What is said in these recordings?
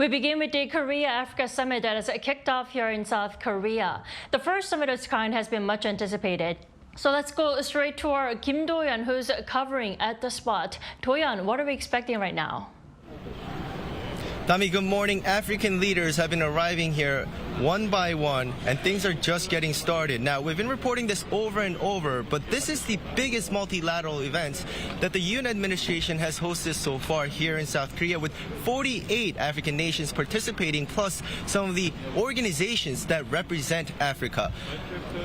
We begin with the Korea-Africa summit that has kicked off here in South Korea. The first summit of its kind has been much anticipated. So let's go straight to our Kim Do-yeon, who's covering at the spot. Do-yeon, what are we expecting right now? Tommy, good morning. African leaders have been arriving here one by one, and things are just getting started. Now, we've been reporting this over and over, but this is the biggest multilateral event that the Yoon administration has hosted so far here in South Korea, with 48 African nations participating, plus some of the organizations that represent Africa.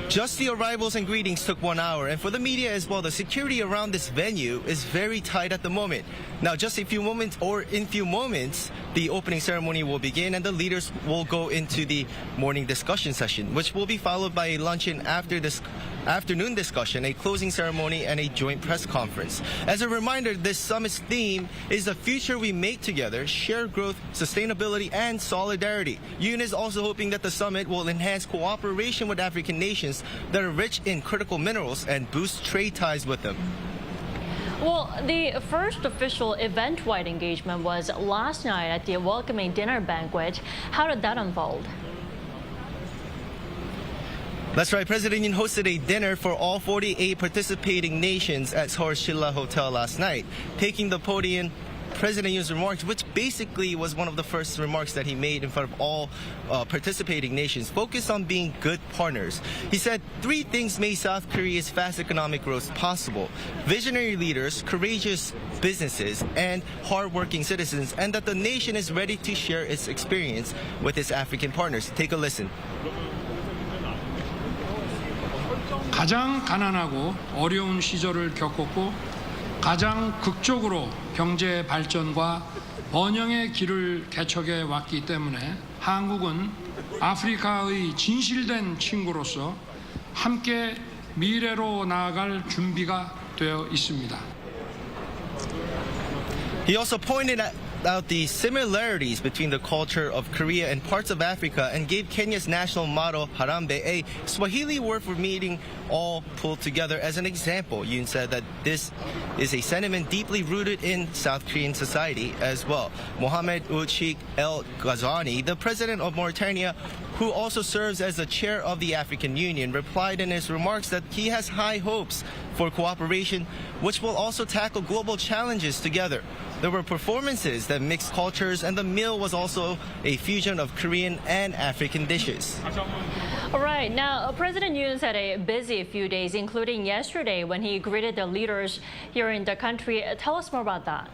Just the arrivals and greetings took 1 hour, and for the media as well, the security around this venue is very tight at the moment. Now, just in few moments, the opening ceremony will begin and the leaders will go into the morning discussion session, which will be followed by a luncheon after this afternoon discussion, a closing ceremony, and a joint press conference. As a reminder, this summit's theme is the future we make together, shared growth, sustainability, and solidarity. Yoon is also hoping that the summit will enhance cooperation with African nations that are rich in critical minerals and boost trade ties with them. Well, the first official event-wide engagement was last night at the welcoming dinner banquet. How did that unfold? That's right. President Yoon hosted a dinner for all 48 participating nations at Seoul Shilla Hotel last night. Taking the podium, President Yoon's remarks, which basically was one of the first remarks that he made in front of all participating nations, focused on being good partners. He said 3 things made South Korea's fast economic growth possible: visionary leaders, courageous businesses, and hardworking citizens, and that the nation is ready to share its experience with its African partners. Take a listen. 가장 가난하고 어려운 시절을 겪었고 가장 극적으로 경제 발전과 번영의 길을 개척해 왔기 때문에 한국은 아프리카의 진실된 친구로서 함께 미래로 나아갈 준비가 되어 있습니다. He also pointed out the similarities between the culture of Korea and parts of Africa and gave Kenya's national motto, Harambe, a Swahili word for meeting all pulled together, as an example. Yoon said that this is a sentiment deeply rooted in South Korean society as well. Mohamed Ould Sheikh El Ghazouani, the president of Mauritania, who also serves as the chair of the African Union, replied in his remarks that he has high hopes for cooperation, which will also tackle global challenges together. There were performances that mixed cultures, and the meal was also a fusion of Korean and African dishes. All right, now President Yoon had a busy few days, including yesterday when he greeted the leaders here in the country. Tell us more about that.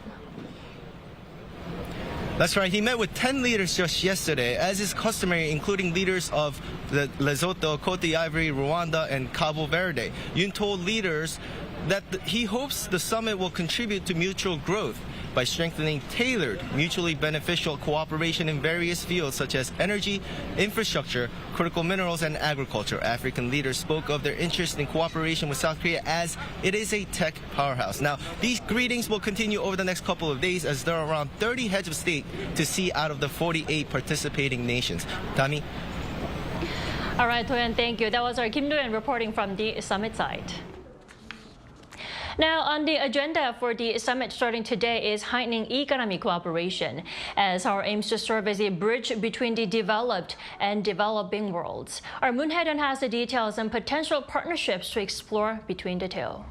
That's right. He met with 10 leaders just yesterday, as is customary, including leaders of Lesotho, Cote d'Ivoire, Rwanda, and Cabo Verde. Yoon told leaders that he hopes the summit will contribute to mutual growth by strengthening tailored, mutually beneficial cooperation in various fields such as energy, infrastructure, critical minerals, and agriculture. African leaders spoke of their interest in cooperation with South Korea as it is a tech powerhouse. Now, these greetings will continue over the next couple of days, as there are around 30 heads of state to see out of the 48 participating nations. Tami? All right, Do-yeon, thank you. That was our Kim Do-yeon reporting from the summit site. Now, on the agenda for the summit starting today is heightening economic cooperation, as Seoul aims to serve as a bridge between the developed and developing worlds. Our Moon Hae-yeon has the details and potential partnerships to explore between the two.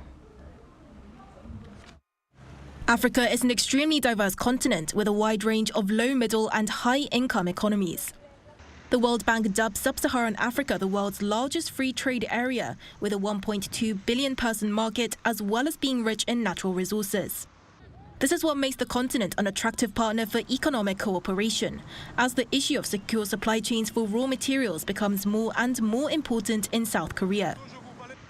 Africa is an extremely diverse continent with a wide range of low, middle, and high-income economies. The World Bank dubs Sub-Saharan Africa the world's largest free trade area, with a 1.2 billion person market, as well as being rich in natural resources. This is what makes the continent an attractive partner for economic cooperation, as the issue of secure supply chains for raw materials becomes more and more important in South Korea.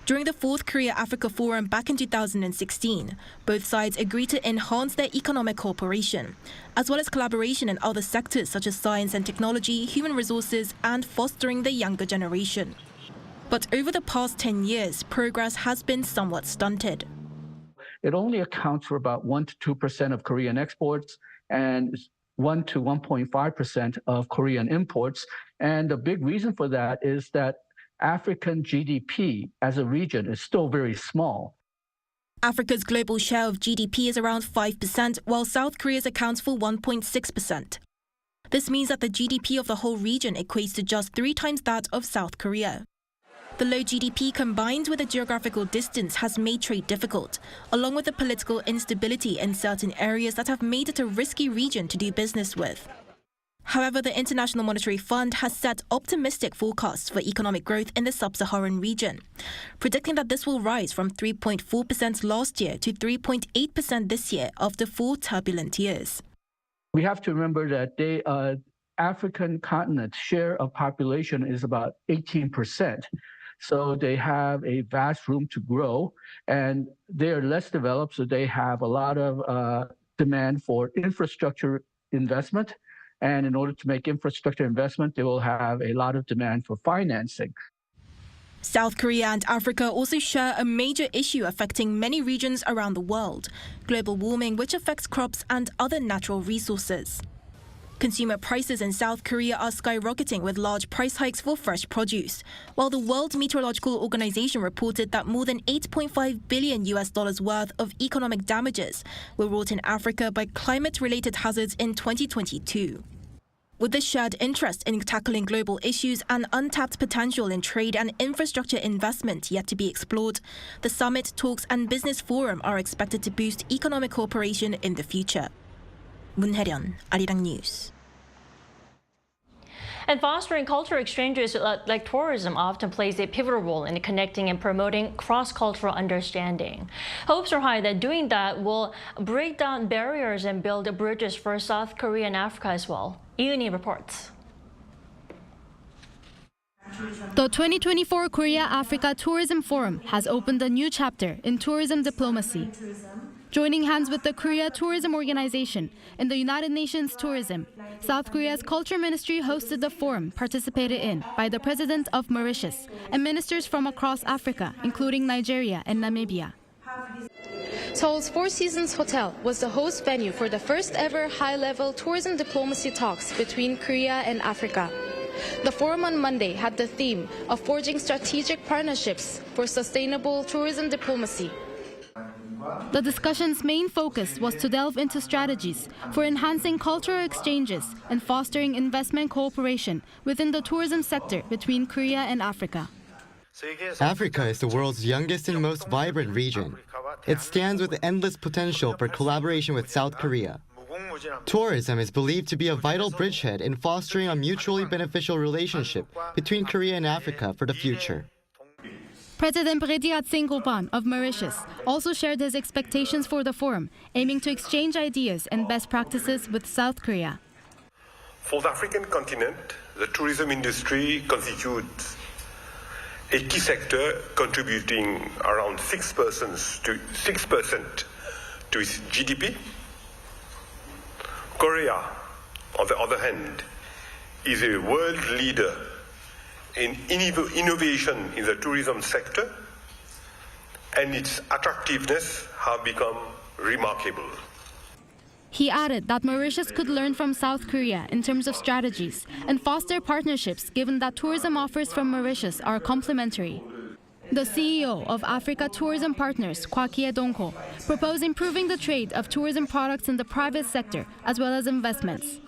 During the 4th Korea-Africa Forum back in 2016, both sides agreed to enhance their economic cooperation, as well as collaboration in other sectors such as science and technology, human resources, and fostering the younger generation. But over the past 10 years, progress has been somewhat stunted. It only accounts for about 1 to 2% of Korean exports and 1 to 1.5% of Korean imports. And the big reason for that is that African GDP as a region is still very small. Africa's global share of GDP is around 5%, while South Korea's accounts for 1.6%. This means that the GDP of the whole region equates to just 3 times that of South Korea. The low GDP combined with the geographical distance has made trade difficult, along with the political instability in certain areas that have made it a risky region to do business with. However, the International Monetary Fund has set optimistic forecasts for economic growth in the sub-Saharan region, predicting that this will rise from 3.4% last year to 3.8% this year after 4 turbulent years. We have to remember that the African continent's share of population is about 18%. So they have a vast room to grow, and they are less developed, so they have a lot of demand for infrastructure investment. And in order to make infrastructure investment, they will have a lot of demand for financing. South Korea and Africa also share a major issue affecting many regions around the world: global warming, which affects crops and other natural resources. Consumer prices in South Korea are skyrocketing with large price hikes for fresh produce, while the World Meteorological Organization reported that more than $8.5 billion worth of economic damages were wrought in Africa by climate-related hazards in 2022. With this shared interest in tackling global issues and untapped potential in trade and infrastructure investment yet to be explored, the summit, talks and business forum are expected to boost economic cooperation in the future. 문혜련, Arirang News. And fostering cultural exchanges like tourism often plays a pivotal role in connecting and promoting cross-cultural understanding. Hopes are high that doing that will break down barriers and build bridges for South Korea and Africa as well. Yoon reports. The 2024 Korea-Africa Tourism Forum has opened a new chapter in tourism diplomacy. Joining hands with the Korea Tourism Organization and the United Nations Tourism, South Korea's Culture Ministry hosted the forum participated in by the President of Mauritius and ministers from across Africa, including Nigeria and Namibia. Seoul's Four Seasons Hotel was the host venue for the first ever high-level tourism diplomacy talks between Korea and Africa. The forum on Monday had the theme of forging strategic partnerships for sustainable tourism diplomacy. The discussion's main focus was to delve into strategies for enhancing cultural exchanges and fostering investment cooperation within the tourism sector between Korea and Africa. Africa is the world's youngest and most vibrant region. It stands with endless potential for collaboration with South Korea. Tourism is believed to be a vital bridgehead in fostering a mutually beneficial relationship between Korea and Africa for the future. President Brediat Singh Goban of Mauritius also shared his expectations for the forum, aiming to exchange ideas and best practices with South Korea. For the African continent, the tourism industry constitutes a key sector contributing around 6% to its GDP. Korea, on the other hand, is a world leader in innovation in the tourism sector, and its attractiveness have become remarkable. He added that Mauritius could learn from South Korea in terms of strategies and foster partnerships given that tourism offers from Mauritius are complementary. The CEO of Africa Tourism Partners, Kwak Dongko, proposed improving the trade of tourism products in the private sector as well as investments.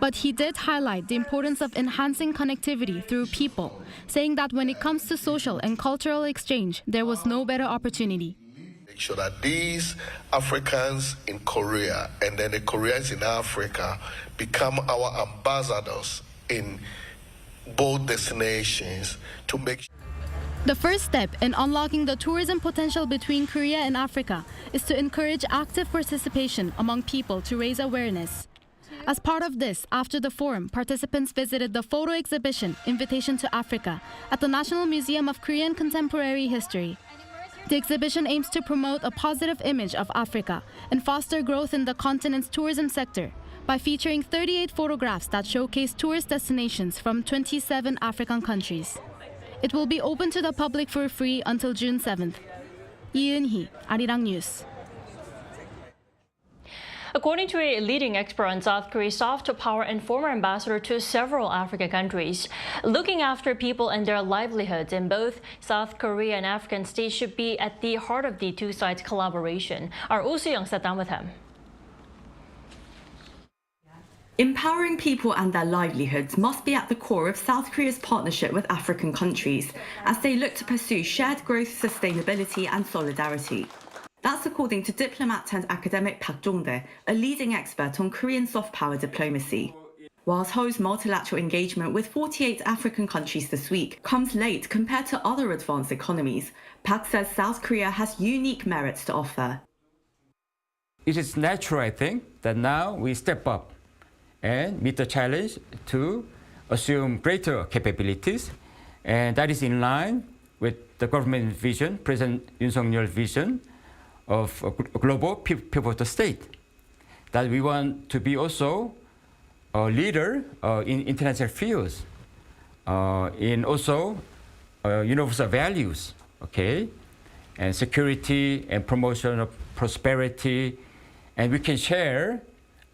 But he did highlight the importance of enhancing connectivity through people, saying that when it comes to social and cultural exchange, there was no better opportunity. Make sure that these Africans in Korea and then the Koreans in Africa become our ambassadors in both destinations to make sure. The first step in unlocking the tourism potential between Korea and Africa is to encourage active participation among people to raise awareness. As part of this, after the forum, participants visited the photo exhibition, Invitation to Africa, at the National Museum of Korean Contemporary History. The exhibition aims to promote a positive image of Africa and foster growth in the continent's tourism sector by featuring 38 photographs that showcase tourist destinations from 27 African countries. It will be open to the public for free until June 7th. Yoon, Arirang News. According to a leading expert on South Korea's soft power and former ambassador to several African countries, looking after people and their livelihoods in both South Korea and African states should be at the heart of the two sides' collaboration. Our Oh Soo-young sat down with him. Empowering people and their livelihoods must be at the core of South Korea's partnership with African countries as they look to pursue shared growth, sustainability and solidarity. That's according to diplomat and academic Park Jong-dae, a leading expert on Korean soft power diplomacy. While Seoul's multilateral engagement with 48 African countries this week comes late compared to other advanced economies, Park says South Korea has unique merits to offer. It is natural, I think, that now we step up and meet the challenge to assume greater capabilities. And that is in line with the government vision, President Yoon Suk-yeol's vision of a global pivotal state. That we want to be also a leader in international fields, in also universal values, okay? And security and promotion of prosperity. And we can share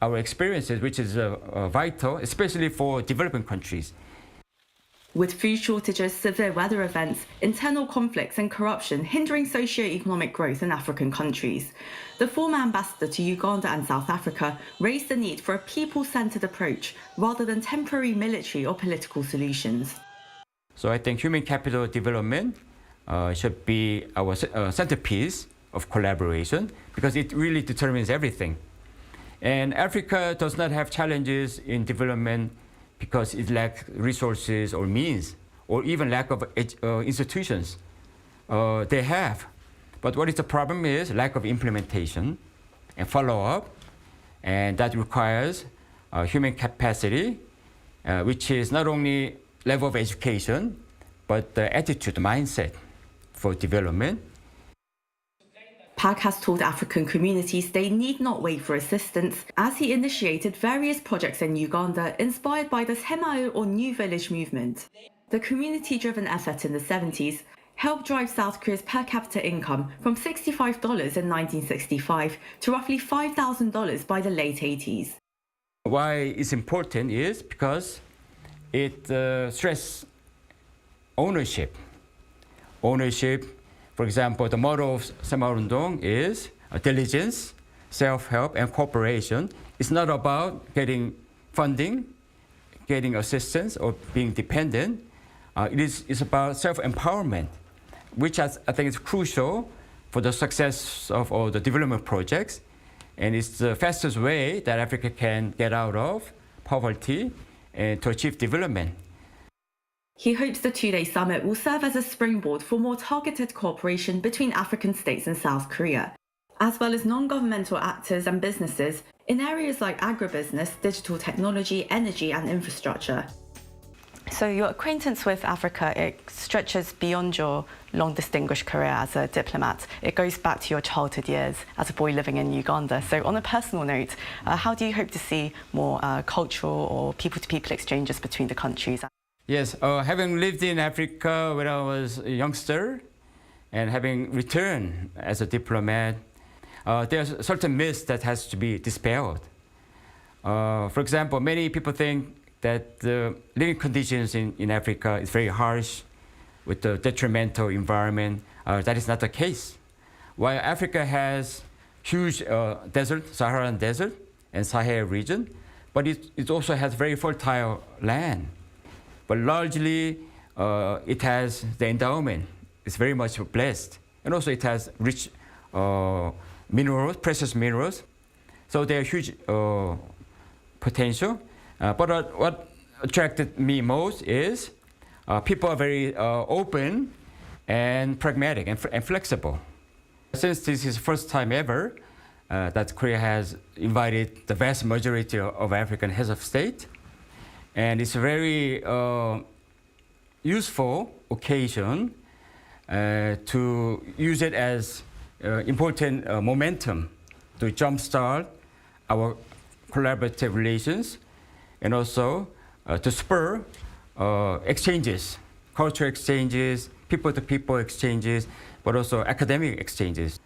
our experiences, which is vital, especially for developing countries. With food shortages, severe weather events, internal conflicts and corruption hindering socio-economic growth in African countries, the former ambassador to Uganda and South Africa raised the need for a people-centered approach rather than temporary military or political solutions. So I think human capital development should be our centerpiece of collaboration because it really determines everything. And Africa does not have challenges in development because it lacks resources or means, or even lack of institutions. They have. But what is the problem is lack of implementation and follow-up, and that requires human capacity, which is not only level of education, but the attitude, mindset for development. Park has told African communities they need not wait for assistance, as he initiated various projects in Uganda inspired by the Hemao or New Village movement. The community-driven effort in the 70s helped drive South Korea's per capita income from $65 in 1965 to roughly $5,000 by the late 80s. Why it's important is because it stresses ownership. For example, the motto of Semaundong is diligence, self-help, and cooperation. It's not about getting funding, getting assistance, or being dependent. It's about self-empowerment, which I think is crucial for the success of all the development projects. And it's the fastest way that Africa can get out of poverty and to achieve development. He hopes the two-day summit will serve as a springboard for more targeted cooperation between African states and South Korea, as well as non-governmental actors and businesses in areas like agribusiness, digital technology, energy and infrastructure. So your acquaintance with Africa, it stretches beyond your long distinguished career as a diplomat. It goes back to your childhood years as a boy living in Uganda. So on a personal note, how do you hope to see more cultural or people-to-people exchanges between the countries? Yes, having lived in Africa when I was a youngster and having returned as a diplomat, there's certain myths that has to be dispelled. For example, many people think that the living conditions in Africa is very harsh with the detrimental environment. That is not the case. While Africa has huge desert, Saharan desert and Sahel region, but it also has very fertile land. But largely, it has the endowment. It's very much blessed. And also it has rich minerals, precious minerals. So there are huge potential. But what attracted me most is people are very open and pragmatic and flexible. Since this is the first time ever that Korea has invited the vast majority of African heads of state, and it's a very useful occasion to use it as important momentum to jumpstart our collaborative relations and also to spur exchanges, cultural exchanges, people-to-people exchanges, but also academic exchanges.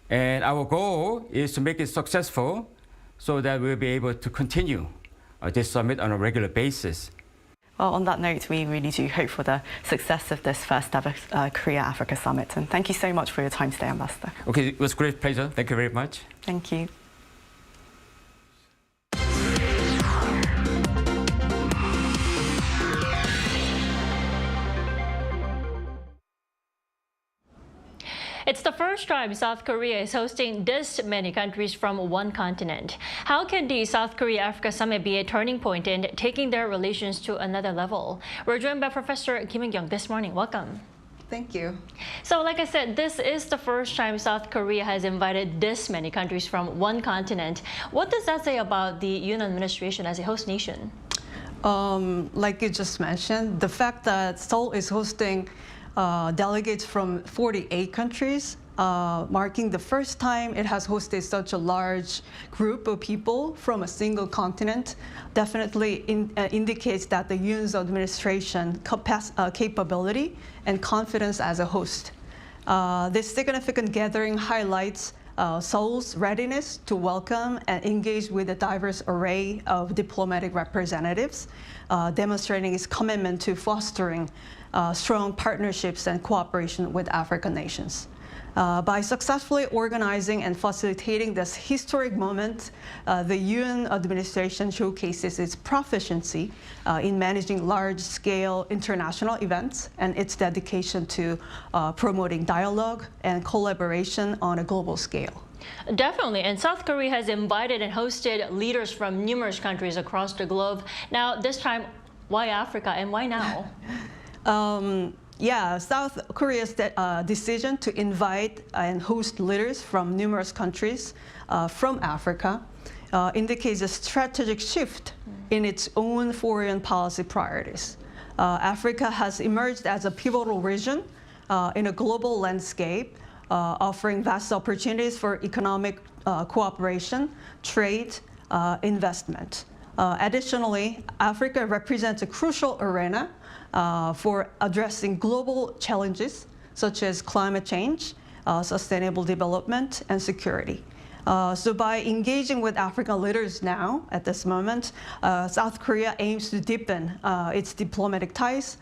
And our goal is to make it successful so that we'll be able to continue this summit on a regular basis. Well, on that note, we really do hope for the success of this first ever Korea-Africa summit. And thank you so much for your time today, Ambassador. Okay, it was a great pleasure. Thank you very much. Thank you. first time South Korea is hosting this many countries from one continent. How can the South Korea-Africa Summit be a turning point in taking their relations to another level? We're joined by Professor Kim In-kyung this morning. Welcome. Thank you. So like I said, this is the first time South Korea has invited this many countries from one continent. What does that say about the Yoon administration as a host nation? Like you just mentioned, the fact that Seoul is hosting delegates from 48 countries, marking the first time it has hosted such a large group of people from a single continent, definitely indicates that the Yoon's administration capability and confidence as a host. This significant gathering highlights Seoul's readiness to welcome and engage with a diverse array of diplomatic representatives, demonstrating its commitment to fostering strong partnerships and cooperation with African nations. By successfully organizing and facilitating this historic moment, the Yoon administration showcases its proficiency in managing large-scale international events and its dedication to promoting dialogue and collaboration on a global scale. Definitely, and South Korea has invited and hosted leaders from numerous countries across the globe. Now, this time, why Africa and why now? Yeah, South Korea's decision to invite and host leaders from numerous countries from Africa indicates a strategic shift in its own foreign policy priorities. Africa has emerged as a pivotal region in a global landscape, offering vast opportunities for economic cooperation, trade, investment. Additionally, Africa represents a crucial arena for addressing global challenges such as climate change, sustainable development, and security. So by engaging with African leaders now, at this moment, South Korea aims to deepen its diplomatic ties,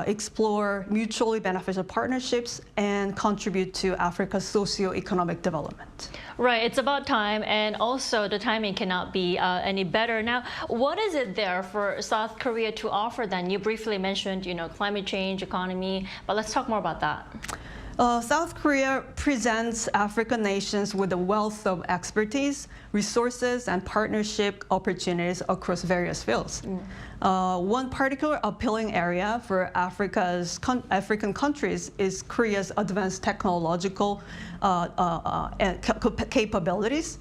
explore mutually beneficial partnerships, and contribute to Africa's socio-economic development. Right, it's about time, and also the timing cannot be any better. Now, what is it there for South Korea to offer then? You briefly mentioned, climate change, economy, but let's talk more about that. South Korea presents African nations with a wealth of expertise, resources, and partnership opportunities across various fields. One particular appealing area for African countries is Korea's advanced technological capabilities.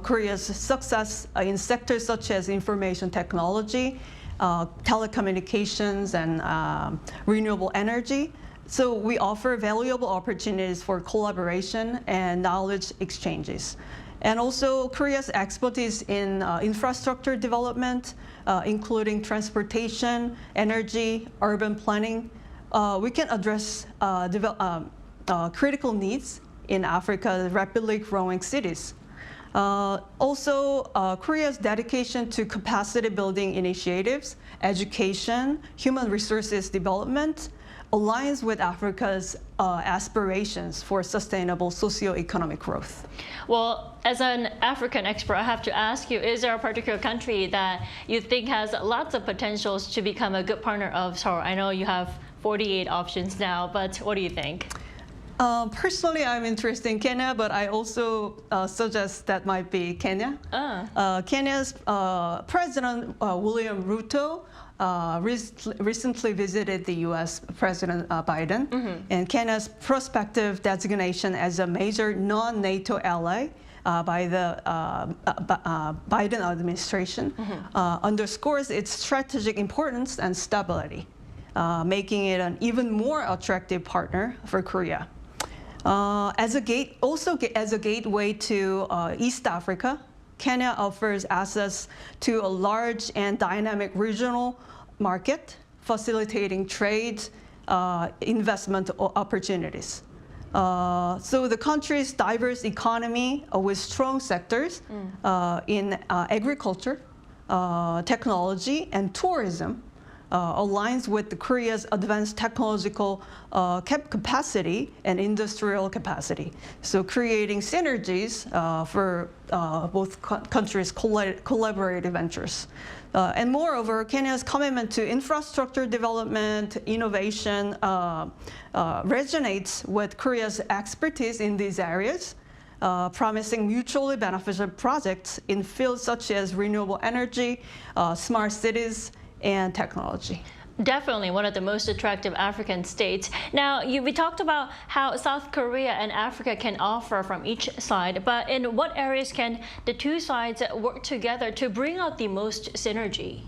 Korea's success in sectors such as information technology, telecommunications, and renewable energy. So we offer valuable opportunities for collaboration and knowledge exchanges. And also Korea's expertise in infrastructure development, including transportation, energy, urban planning. We can address critical needs in Africa's rapidly growing cities. Also, Korea's dedication to capacity building initiatives, education, human resources development, aligns with Africa's aspirations for sustainable socio-economic growth. Well, as an African expert, I have to ask you, is there a particular country that you think has lots of potentials to become a good partner of Seoul? I know you have 48 options now, but what do you think? Personally, I'm interested in Kenya, but I also suggest that might be Kenya. Kenya's President William Ruto recently visited the U.S. President Biden, and Kenya's prospective designation as a major non-NATO ally by the Biden administration underscores its strategic importance and stability, making it an even more attractive partner for Korea. As a gateway to East Africa, Kenya offers access to a large and dynamic regional market, facilitating trade, investment opportunities. So the country's diverse economy with strong sectors in agriculture, technology, and tourism aligns with Korea's advanced technological capacity and industrial capacity. So creating synergies for both countries' collaborative ventures. And moreover, Kenya's commitment to infrastructure development, innovation resonates with Korea's expertise in these areas, promising mutually beneficial projects in fields such as renewable energy, smart cities, and technology. Definitely one of the most attractive African states. Now, we talked about how South Korea and Africa can offer from each side, but in what areas can the two sides work together to bring out the most synergy?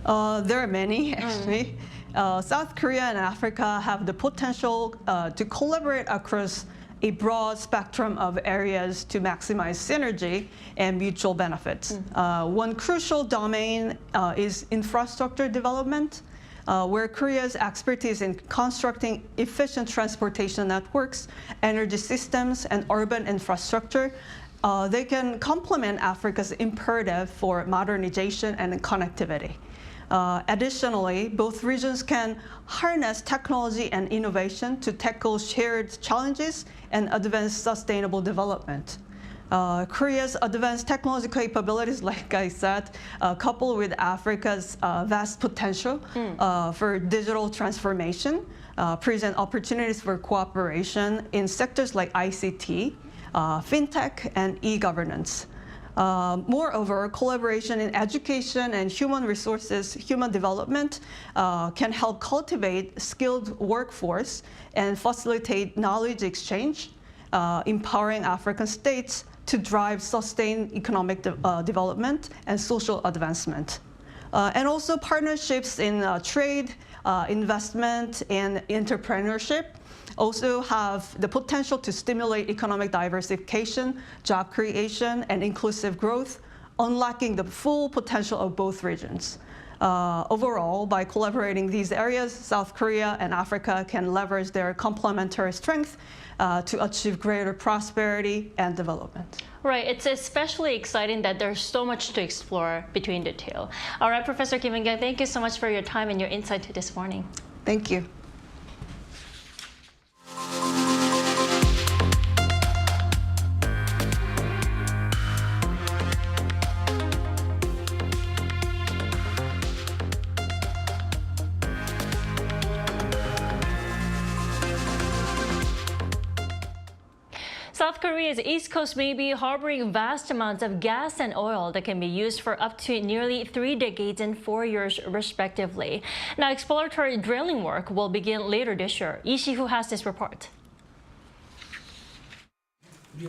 There are many, actually. South Korea and Africa have the potential to collaborate across a broad spectrum of areas to maximize synergy and mutual benefits. One crucial domain is infrastructure development, where Korea's expertise in constructing efficient transportation networks, energy systems, and urban infrastructure, they can complement Africa's imperative for modernization and connectivity. Additionally, both regions can harness technology and innovation to tackle shared challenges and advance sustainable development. Korea's advanced technology capabilities, like I said, coupled with Africa's vast potential for digital transformation, present opportunities for cooperation in sectors like ICT, fintech, and e-governance. Moreover, collaboration in education and human resources, human development can help cultivate skilled workforce and facilitate knowledge exchange, empowering African states to drive sustained economic development and social advancement. And also partnerships in trade, investment, and entrepreneurship also have the potential to stimulate economic diversification, job creation, and inclusive growth, unlocking the full potential of both regions. Overall, by collaborating these areas, South Korea and Africa can leverage their complementary strength to achieve greater prosperity and development. Right, it's especially exciting that there's so much to explore between the two. All right, Professor Kim In-kyung, thank you so much for your time and your insight to this morning. Thank you. South Korea's east coast may be harboring vast amounts of gas and oil that can be used for up to nearly 3 decades and 4 years, respectively. Now, exploratory drilling work will begin later this year. Lee Si-hoo has this report.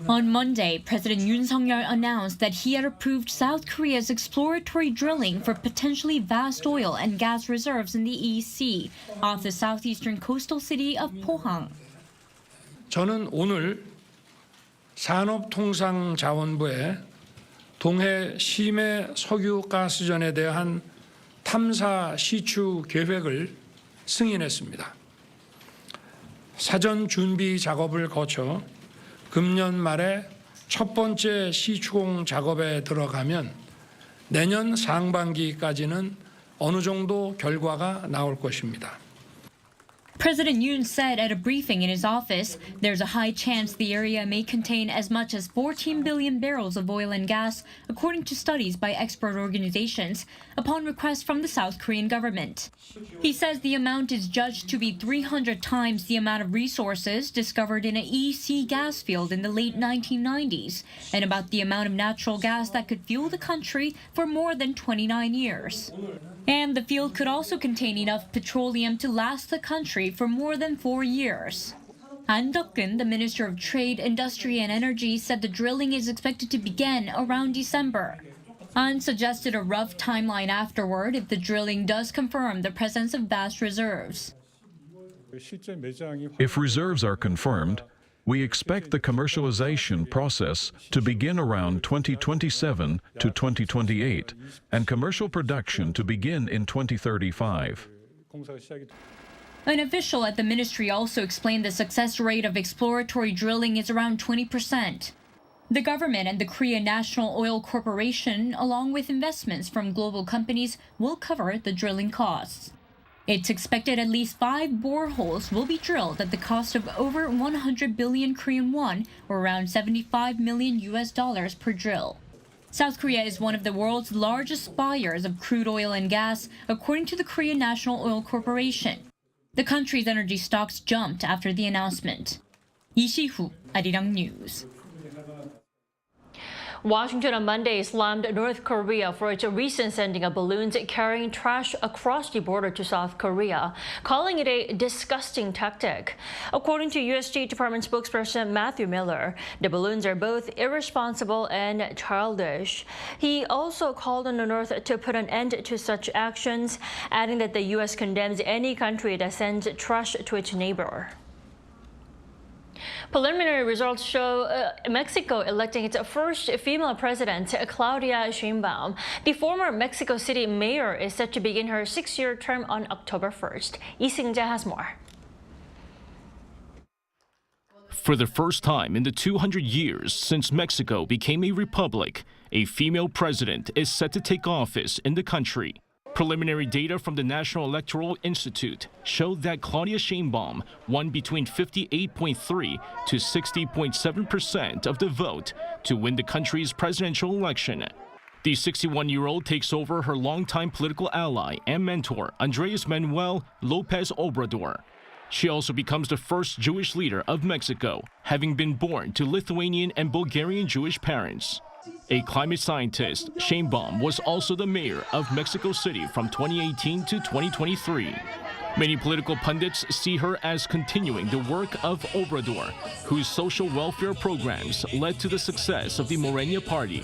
On Monday, President Yoon announced that he had approved South Korea's exploratory drilling for potentially vast oil and gas reserves in the East Sea off the southeastern coastal city of Pohang. 저는 오늘 산업통상자원부에 동해 심해 석유가스전에 대한 탐사 시추 계획을 승인했습니다. 사전 준비 작업을 거쳐 금년 말에 첫 번째 시추공 작업에 들어가면 내년 상반기까지는 어느 정도 결과가 나올 것입니다. President Yoon said at a briefing in his office, there's a high chance the area may contain as much as 14 billion barrels of oil and gas, according to studies by expert organizations, upon request from the South Korean government. He says the amount is judged to be 300 times the amount of resources discovered in an EC gas field in the late 1990s, and about the amount of natural gas that could fuel the country for more than 29 years. And the field could also contain enough petroleum to last the country for more than 4 years. An Deok-keun, the Minister of Trade, Industry and Energy, said the drilling is expected to begin around December. An suggested a rough timeline afterward if the drilling does confirm the presence of vast reserves. If reserves are confirmed, we expect the commercialization process to begin around 2027 to 2028 and commercial production to begin in 2035. An official at the ministry also explained the success rate of exploratory drilling is around 20%. The government and the Korea National Oil Corporation, along with investments from global companies, will cover the drilling costs. It's expected at least 5 boreholes will be drilled at the cost of over 100 billion Korean won, or around $75 million per drill. South Korea is one of the world's largest buyers of crude oil and gas, according to the Korean National Oil Corporation. The country's energy stocks jumped after the announcement. Lee Si-hu, Arirang News. Washington on Monday slammed North Korea for its recent sending of balloons carrying trash across the border to South Korea, calling it a disgusting tactic. According to U.S. State Department spokesperson Matthew Miller, the balloons are both irresponsible and childish. He also called on the North to put an end to such actions, adding that the U.S. condemns any country that sends trash to its neighbor. Preliminary results show Mexico electing its first female president, Claudia Sheinbaum. The former Mexico City mayor is set to begin her 6-year term on October 1st. Lee Seung-jae has more. For the first time in the 200 years since Mexico became a republic, a female president is set to take office in the country. Preliminary data from the National Electoral Institute showed that Claudia Sheinbaum won between 58.3% to 60.7% of the vote to win the country's presidential election. The 61-year-old takes over her longtime political ally and mentor, Andrés Manuel López Obrador. She also becomes the first Jewish leader of Mexico, having been born to Lithuanian and Bulgarian Jewish parents. A climate scientist, Sheinbaum was also the mayor of Mexico City from 2018 to 2023. Many political pundits see her as continuing the work of Obrador, whose social welfare programs led to the success of the Morena party.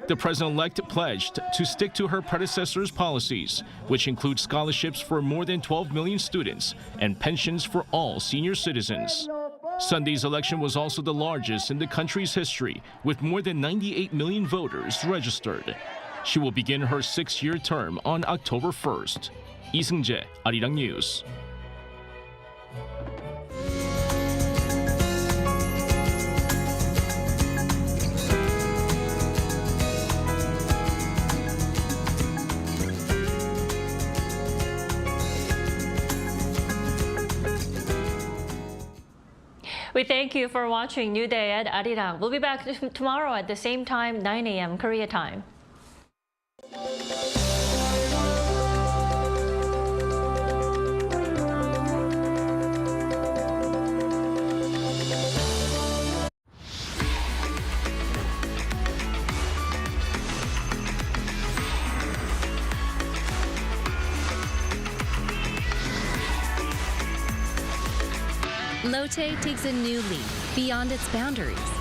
The president-elect pledged to stick to her predecessor's policies, which include scholarships for more than 12 million students and pensions for all senior citizens. Sunday's election was also the largest in the country's history, with more than 98 million voters registered. She will begin her 6-year term on October 1st. Lee Seung-jae, Arirang News. We thank you for watching New Day at Arirang. We'll be back tomorrow at the same time, 9 a.m. Korea time. Lotte takes a new leap beyond its boundaries.